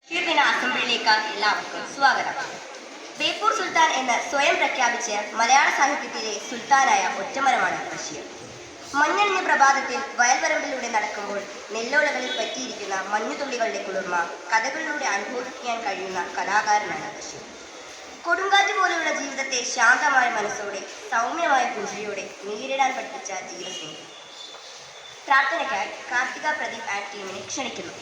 ദിന അസംബ്ലിയിലേക്ക് എല്ലാവർക്കും സ്വാഗതം. ബേപ്പൂർ സുൽത്താൻ എന്ന് സ്വയം പ്രഖ്യാപിച്ച് മലയാള സാഹിത്യത്തിലെ സുൽത്താനായ ഒറ്റമരമാണ് ബഷീർ. മഞ്ഞണിഞ്ഞ പ്രഭാതത്തിൽ വയൽവരമ്പിലൂടെ നടക്കുമ്പോൾ നെല്ലോലകളിൽ പറ്റിയിരിക്കുന്ന മഞ്ഞുതുള്ളികളുടെ കുളിർമ കഥകളിലൂടെ അനുഭവിക്കാൻ കഴിയുന്ന കലാകാരനാണ് ബഷീർ. കൊടുങ്കാറ്റ് പോലെയുള്ള ജീവിതത്തെ ശാന്തമായ മനസ്സോടെ സൗമ്യമായ പുഞ്ചിരിയോടെ നേരിടാൻ പഠിപ്പിച്ച ജീവസ്നേഹി. പ്രാർത്ഥനയ്ക്കായി കാർത്തിക പ്രദീപ് ആൻഡ് ടീമിനെ ക്ഷണിക്കുന്നു.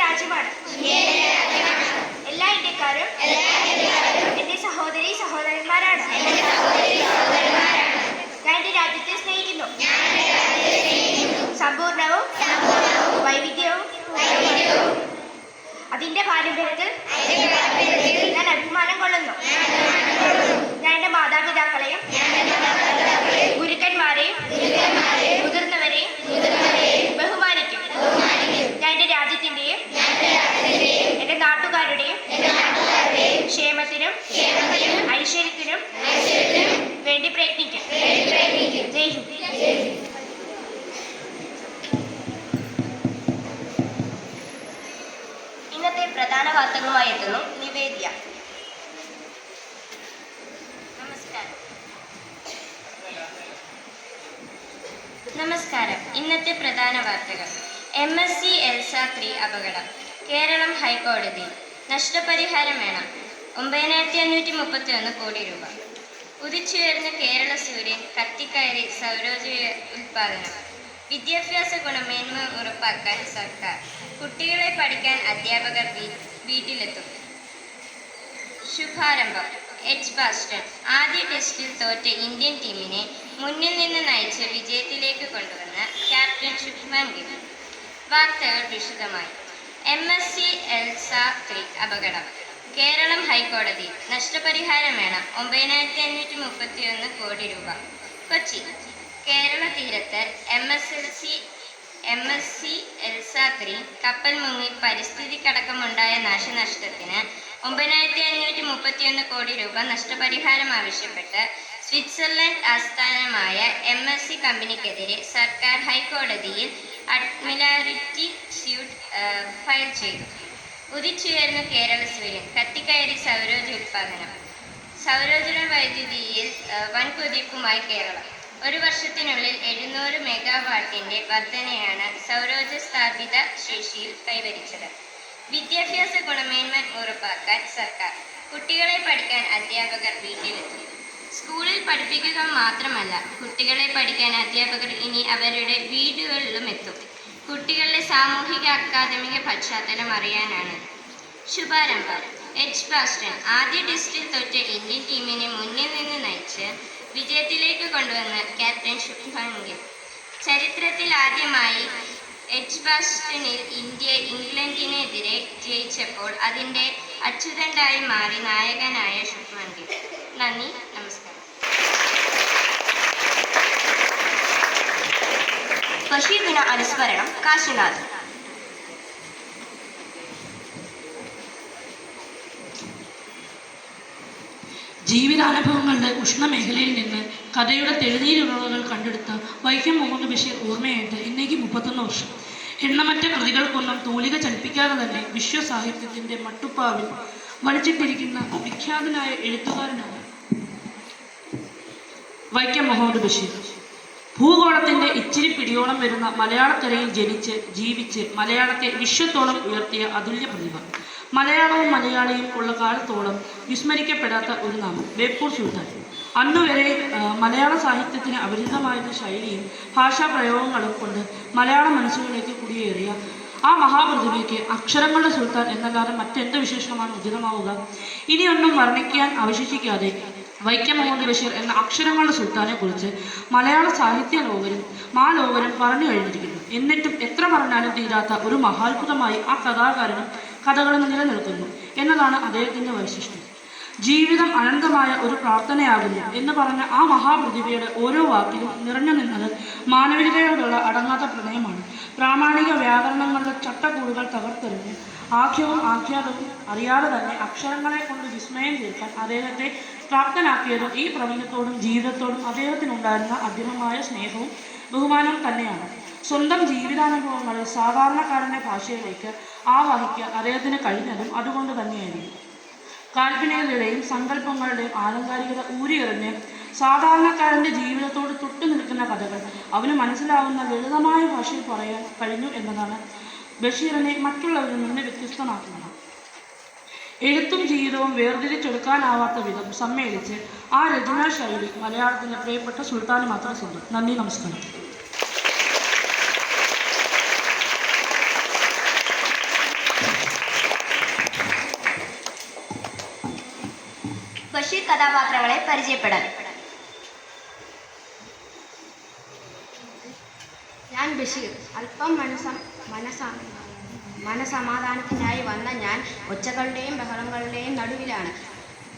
രാജ്യമാണ്. എല്ലാ ഇന്ത്യക്കാരും എന്റെ സഹോദരി സഹോദരന്മാരാണ്. ഞാൻ എന്റെ രാജ്യത്തെ സ്നേഹിക്കുന്നു. സമ്പൂർണവും വൈവിധ്യവും അതിന്റെ പാരമ്പര്യത്തിൽ ഞാൻ അഭിമാനം കൊള്ളുന്നു. ഞാൻ എന്റെ മാതാപിതാക്കളെയും ഗുരുക്കന്മാരെയും മുതിർന്നവരെയും ബഹുമാനിക്കും. ഞാൻ എന്റെ രാജ്യത്തിന്റെയും എന്റെ നാട്ടുകാരുടെയും ക്ഷേമത്തിനും ഐശ്വര്യത്തിനും വേണ്ടി പ്രയത്നിക്കും. ജയ് ഹിന്ദ്. ഇന്നത്തെ പ്രധാന വാർത്തകളുമായി എത്തുന്നു നിവേദ്യ. നമസ്കാരം. ഇന്നത്തെ പ്രധാന വാർത്തകൾ. MSc എൽസ 3 അപകടം. കേരളം ഹൈക്കോടതി. നഷ്ടപരിഹാരം വേണം. 9531 കോടി രൂപ. ഉദിച്ചുയർന്ന കേരള സൂര്യൻ കത്തിക്കയറി സൗരോർജ്ജ ഉൽപാദനം. വിദ്യാഭ്യാസ ഗുണമേന്മ ഉറപ്പാക്കാൻ സർക്കാർ. കുട്ടികളെ പഠിക്കാൻ അധ്യാപകർ വീട്ടിലെത്തും. ശുഭാരംഭം. എഡ്ജ്ബാസ്റ്റൺ ആദ്യ ടെസ്റ്റിൽ തോറ്റ ഇന്ത്യൻ ടീമിനെ മുന്നിൽ നിന്ന് നയിച്ച് വിജയത്തിലേക്ക് കൊണ്ടുവന്ന ക്യാപ്റ്റൻ ശുഭ്മാൻ ഗിൽ. വാർത്തകൾ വിശദമായി. MSc എൽസ 3 അപകടം. കേരളം ഹൈക്കോടതി. നഷ്ടപരിഹാരം വേണം. 9531 കോടി രൂപ. കൊച്ചി. കേരള തീരത്ത് MSc എൽസ 3 കപ്പൽ മുങ്ങി പരിസ്ഥിതിക്കടക്കമുണ്ടായ നാശനഷ്ടത്തിന് 9531 കോടി രൂപ നഷ്ടപരിഹാരം ആവശ്യപ്പെട്ട് സ്വിറ്റ്സർലൻഡ് ആസ്ഥാനമായ MSc കമ്പനിക്കെതിരെ സർക്കാർ ഹൈക്കോടതിയിൽ അഡ്മിറാൽറ്റി സ്യൂട്ട് ഫയൽ ചെയ്തു. ഉദിച്ചുയർന്ന കേരള സൂര്യൻ കത്തിക്കയറി സൗരോർജ്ജ ഉൽപാദനം. സൗരോർജ്ജ വൈദ്യുതിയിൽ വൻ കുതിപ്പുമായി കേരളം. ഒരു വർഷത്തിനുള്ളിൽ 700 മെഗാവാട്ടിന്റെ വർധനയാണ് സൗരോർജ്ജ സ്ഥാപിത ശേഷിയിൽ കൈവരിച്ചത്. വിദ്യാഭ്യാസ ഗുണമേന്മ ഉറപ്പാക്കാൻ സർക്കാർ. കുട്ടികളെ പഠിക്കാൻ അധ്യാപകർ വീട്ടിലെത്തും. സ്കൂളിൽ പഠിപ്പിക്കുക മാത്രമല്ല, കുട്ടികളെ പഠിക്കാൻ അധ്യാപകർ ഇനി അവരുടെ വീടുകളിലും എത്തും. കുട്ടികളുടെ സാമൂഹിക അക്കാദമിക പശ്ചാത്തലം അറിയാനാണ്. ശുഭാരംഭം. എഡ്ജ്ബാസ്റ്റൺ ആദ്യ ടെസ്റ്റിൽ തോറ്റ ഇന്ത്യൻ ടീമിനെ മുന്നിൽ നിന്ന് നയിച്ച് വിജയത്തിലേക്ക് കൊണ്ടുവന്ന ക്യാപ്റ്റൻ ശുഭ്മാൻ ഗിൽ. ചരിത്രത്തിൽ ആദ്യമായി എഡ്ജ്ബാസ്റ്റണിൽ ഇന്ത്യ ഇംഗ്ലണ്ടിനെതിരെ ജയിച്ചപ്പോൾ അതിൻ്റെ അച്യുതണ്ടായി മാറി നായകനായ ശുഭ്മാൻ ഗിൽ. നന്ദി, നമസ്കാരം. ബഷീർ ദിന അനുസ്മരണം കാശിനാഥ്. ജീവിതാനുഭവങ്ങളുടെ ഉഷ്ണമേഖലയിൽ നിന്ന് കഥയുടെ തെളിനീരുറവകൾ കണ്ടെടുത്ത വൈക്കം മുഹമ്മദ് ബഷീർ ഓർമ്മയായിട്ട് ഇന്നേക്ക് 31 വർഷം. എണ്ണമറ്റ കൃതികൾക്കൊന്നും തൂലിക ചലിപ്പിക്കാതെ തന്നെ വിശ്വസാഹിത്യത്തിൻ്റെ മട്ടുപ്പാവിൽ വലിച്ചിട്ടിരിക്കുന്ന വിഖ്യാതനായ എഴുത്തുകാരനാണ് വൈക്കം മുഹമ്മദ് ബഷീർ. ഭൂഗോളത്തിൻ്റെ ഇച്ചിരി പിടിയോളം വരുന്ന മലയാളക്കരയിൽ ജനിച്ച് ജീവിച്ച് മലയാളത്തെ വിശ്വത്തോളം ഉയർത്തിയ അതുല്യ പ്രതിഭ. മലയാളവും മലയാളിയും ഉള്ള കാലത്തോളം വിസ്മരിക്കപ്പെടാത്ത ഒരു നാമം ബേപ്പൂർ സുൽത്താൻ. അന്നുവരെ മലയാള സാഹിത്യത്തിന് അപരിചിതമായിരുന്ന ശൈലിയും ഭാഷാപ്രയോഗങ്ങളും കൊണ്ട് മലയാള മനസ്സുകളിലേക്ക് കുടിയേറിയ ആ മഹാപ്രതിഭയ്ക്ക് അക്ഷരങ്ങളുടെ സുൽത്താൻ എന്നല്ലാതെ മറ്റെന്ത് വിശേഷണമാണ് ഉചിതമാവുക? ഇനിയൊന്നും വർണ്ണിക്കാൻ അവശേഷിക്കാതെ വൈക്കം മുഹമ്മദ് ബഷീർ എന്ന അക്ഷരങ്ങളുടെ സുൽത്താനെ കുറിച്ച് മലയാള സാഹിത്യ ലോകരും മാലോകരും പറഞ്ഞു കഴിഞ്ഞിരിക്കുന്നു. എന്നിട്ടും എത്ര പറഞ്ഞാലും തീരാത്ത ഒരു മഹാത്ഭുതമായി ആ കഥാകാരനും കഥകളും നിലനിൽക്കുന്നു എന്നതാണ് അദ്ദേഹത്തിൻ്റെ വൈശിഷ്ട്യം. ജീവിതം അനന്തമായ ഒരു പ്രാർത്ഥനയാകുന്നു എന്ന് പറഞ്ഞ ആ മഹാപ്രതിഭയുടെ ഓരോ വാക്കിലും നിറഞ്ഞു നിന്നത് മാനവികതയോടുള്ള അടങ്ങാത്ത പ്രണയമാണ്. പ്രാമാണിക വ്യാകരണങ്ങളുടെ ചട്ടക്കൂടുകൾ തകർത്തെറിഞ്ഞ് ആഖ്യവും ആഖ്യാതവും അറിയാതെ തന്നെ അക്ഷരങ്ങളെ കൊണ്ട് വിസ്മയം തീർക്കാൻ അദ്ദേഹത്തെ പ്രാപ്തനാക്കിയതും ഈ പ്രപഞ്ചത്തോടും ജീവിതത്തോടും അദ്ദേഹത്തിനുണ്ടായിരുന്ന അധികമായ സ്നേഹവും ബഹുമാനവും തന്നെയാണ്. സ്വന്തം ജീവിതാനുഭവങ്ങളെ സാധാരണക്കാരൻ്റെ ഭാഷയിലേക്ക് ആവാഹിക്കാൻ അദ്ദേഹത്തിന് കഴിഞ്ഞതും അതുകൊണ്ട് തന്നെയായിരിക്കും. കാൽപ്പനികതയുടെയും സങ്കല്പങ്ങളുടെയും ആലങ്കാരികത ഊരിയെറിഞ്ഞ് സാധാരണക്കാരൻ്റെ ജീവിതത്തോട് തൊട്ടു നിൽക്കുന്ന കഥകൾ അവന് മനസ്സിലാവുന്ന ലളിതമായ ഭാഷയിൽ പറയാൻ കഴിഞ്ഞു എന്നതാണ് ബഷീറിനെ മറ്റുള്ളവരിൽ നിന്ന് വ്യത്യസ്തമാക്കുന്നത്. എഴുത്തും ജീവിതവും വേർതിരിച്ചെടുക്കാനാവാത്ത വിധം സമ്മേളിച്ച് ആ രചനാ ശൈലി മലയാളത്തിൻ്റെ പ്രിയപ്പെട്ട സുൽത്താന് മാത്രം സ്വന്തം. നന്ദി, നമസ്കാരം. ബഷീർ കഥാപാത്രങ്ങളെ പരിചയപ്പെടാൻ. ഞാൻ ബഷീർ. അല്പം മനസമാധാനത്തിനായി വന്ന ഞാൻ ഒച്ചകളുടെയും ബഹളങ്ങളുടെയും നടുവിലാണ്.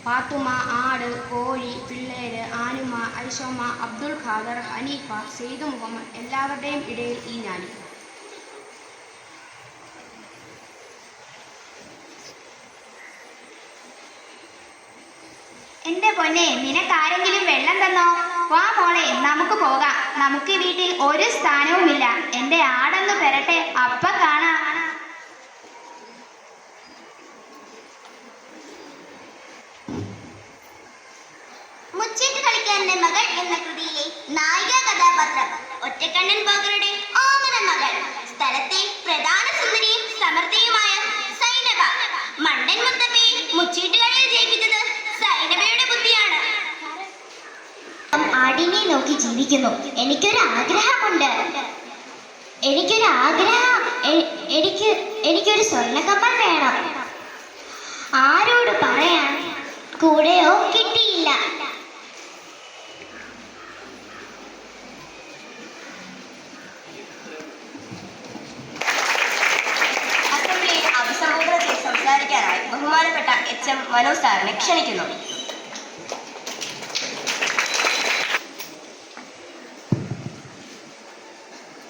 പാത്തുമ്മ, ആട്, കോഴി, പിള്ളേര്, ആനുമ, ഐഷോമ, അബ്ദുൾ ഖാദർ, ഹനീഫ, സെയ്ദ് മുഹമ്മദ് എല്ലാവരുടെയും ഇടയിൽ ഈ ഞാനും. എന്റെ പൊന്നെ, നിനക്കാരെങ്കിലും വെള്ളം തന്നോ? വാ മോളെ, നമുക്ക് പോകാം. നമുക്ക് വീട്ടിൽ ഒരു സ്ഥാനവുമില്ല. എന്റെ ആടൊന്നു പെരട്ടെ, അപ്പ കാണാം. മുച്ചീട്ട് കളിക്കാരന്റെ മകൾ എന്ന കൃതിയിലെ നായിക കഥാപാത്രം ഒറ്റക്കണ്ണൻ പോകറുടെ ഓമന മകൾ, സ്ഥലത്തെ പ്രധാന സുന്ദരിയും സമർത്ഥിയുമായ സൈനബ. മണ്ടൻ മുത്തപ്പയെ മുച്ചീട്ടുകളിൽ ജയിപ്പിച്ചത് സൈനബയുടെ ബുദ്ധിയാണ്. ആടിനെ നോക്കി ജീവിക്കുന്നു. എനിക്കൊരാഗ്രഹമുണ്ട്. എനിക്കൊരു സ്വർണ്ണക്കമ്മൽ വേണം. ആരോട് പറയാൻ? കൂടെയോ കിട്ടിയില്ല. അസംബ്ലിയിൽ അഭിസംബോധന ചെയ്ത് സംസാരിക്കാനായി ബഹുമാനപ്പെട്ട HM മനോജ് സാറിനെ ക്ഷണിക്കുന്നു.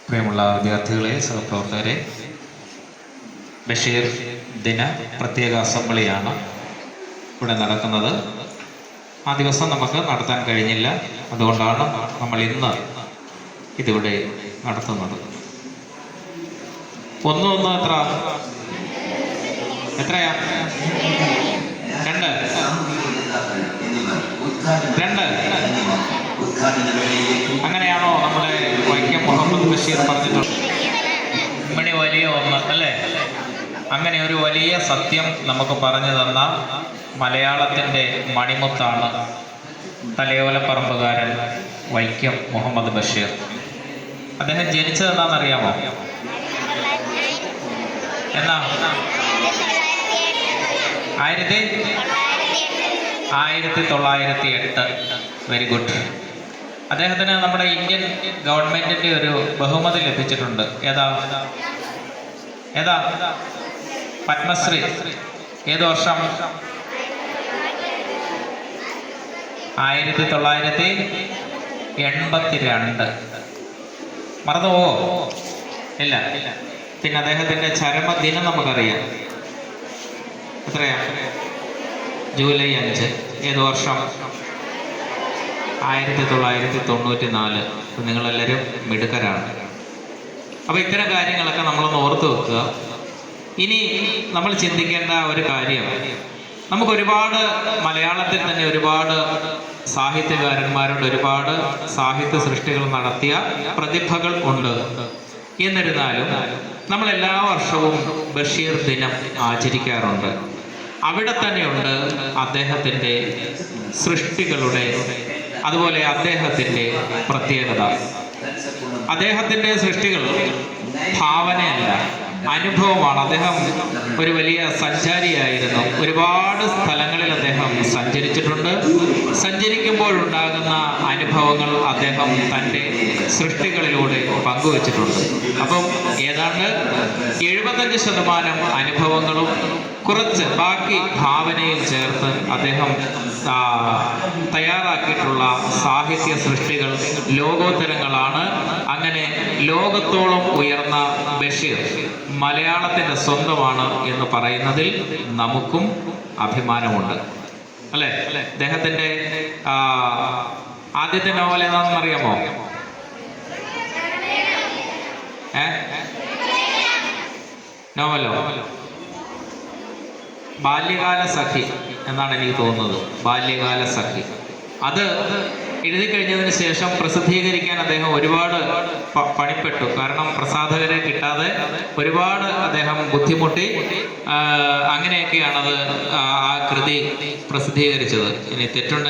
പ്രിയമുള്ള വിദ്യാർത്ഥികളെ, സഹപ്രവർത്തകരെ, ബഷീർ ദിന പ്രത്യേക അസംബ്ലിയാണ് ഇവിടെ നടക്കുന്നത്. ആ ദിവസം നമുക്ക് നടത്താൻ കഴിഞ്ഞില്ല. അതുകൊണ്ടാണ് നമ്മൾ ഇന്ന് ഇതിവിടെ നടത്തുന്നത്. ഒന്ന് എത്രയാ? രണ്ട്. അങ്ങനെയാണോ നമ്മുടെ വൈക്കം മുഹമ്മദ് ബഷീർ പറഞ്ഞിട്ടുള്ളത്? മണി വലിയ ഒന്ന് അല്ലേ? അങ്ങനെ ഒരു വലിയ സത്യം നമുക്ക് പറഞ്ഞു തന്ന മലയാളത്തിൻ്റെ മണിമുത്താണ് തലയോലപ്പറമ്പുകാരൻ വൈക്കം മുഹമ്മദ് ബഷീർ. അദ്ദേഹം ജനിച്ചതെന്താണെന്നറിയാമോ? എന്നാ? 1908. Very good. അദ്ദേഹത്തിന് നമ്മുടെ ഇന്ത്യൻ ഗവൺമെൻറ്റിൻ്റെ ഒരു ബഹുമതി ലഭിച്ചിട്ടുണ്ട്. ഏതാ? പത്മശ്രീ. ഏത് വർഷം? 1982. മറന്നുപോവോ? ഇല്ല. പിന്നെ അദ്ദേഹത്തിന്റെ ചരമദിനം നമുക്കറിയാം. എത്രയാ? ജൂലൈ 5. ഏത് വർഷം? 1994. നിങ്ങളെല്ലാവരും മിടുക്കരാണ്. അപ്പോൾ ഇത്തരം കാര്യങ്ങളൊക്കെ നമ്മളൊന്ന് ഓർത്ത് വെക്കുക. ഇനി നമ്മൾ ചിന്തിക്കേണ്ട ഒരു കാര്യം, നമുക്ക് ഒരുപാട് മലയാളത്തിൽ തന്നെ ഒരുപാട് സാഹിത്യകാരന്മാരുണ്ട്, ഒരുപാട് സാഹിത്യ സൃഷ്ടികൾ നടത്തിയ പ്രതിഭകൾ ഉണ്ട്. എന്നിരുന്നാലും നമ്മൾ എല്ലാ വർഷവും ബഷീർ ദിനം ആചരിക്കാറുണ്ട്. അവിടെ തന്നെയുണ്ട് അദ്ദേഹത്തിൻ്റെ സൃഷ്ടികളുടെ, അതുപോലെ അദ്ദേഹത്തിൻ്റെ പ്രത്യേകത. അദ്ദേഹത്തിൻ്റെ സൃഷ്ടികൾ ഭാവനയല്ല, അനുഭവമാണ്. അദ്ദേഹം ഒരു വലിയ സഞ്ചാരിയായിരുന്നു. ഒരുപാട് സ്ഥലങ്ങളിൽ അദ്ദേഹം സഞ്ചരിച്ചിട്ടുണ്ട്. സഞ്ചരിക്കുമ്പോഴുണ്ടാകുന്ന അനുഭവങ്ങൾ അദ്ദേഹം തൻ്റെ സൃഷ്ടികളിലൂടെ പങ്കുവച്ചിട്ടുണ്ട്. അപ്പം ഏതാണ്ട് 75% അനുഭവങ്ങളും കുറച്ച് ബാക്കി ഭാവനയിൽ ചേർത്ത് അദ്ദേഹം തയ്യാറാക്കിയിട്ടുള്ള സാഹിത്യ സൃഷ്ടികൾ ലോകോത്തരങ്ങളാണ്. അങ്ങനെ ലോകത്തോളം ഉയർന്ന ബഷീർ മലയാളത്തിൻ്റെ സ്വന്തമാണ് എന്ന് പറയുന്നതിൽ നമുക്കും അഭിമാനമുണ്ട്, അല്ലേ? അദ്ദേഹത്തിൻ്റെ ആദ്യത്തെ നോവൽ ഏതാണെന്ന് അറിയാമോ? നോവലോ? ബാല്യകാല സഖി എന്നാണ് എനിക്ക് തോന്നുന്നത്. ബാല്യകാല സഖി അത് എഴുതി കഴിഞ്ഞതിന് ശേഷം പ്രസിദ്ധീകരിക്കാൻ അദ്ദേഹം ഒരുപാട് പണിപ്പെട്ടു. കാരണം പ്രസാധകരെ കിട്ടാതെ ഒരുപാട് അദ്ദേഹം ബുദ്ധിമുട്ടി. അങ്ങനെയൊക്കെയാണത് ആ കൃതി പ്രസിദ്ധീകരിച്ചത്. ഇനി തെറ്റുണ്ട്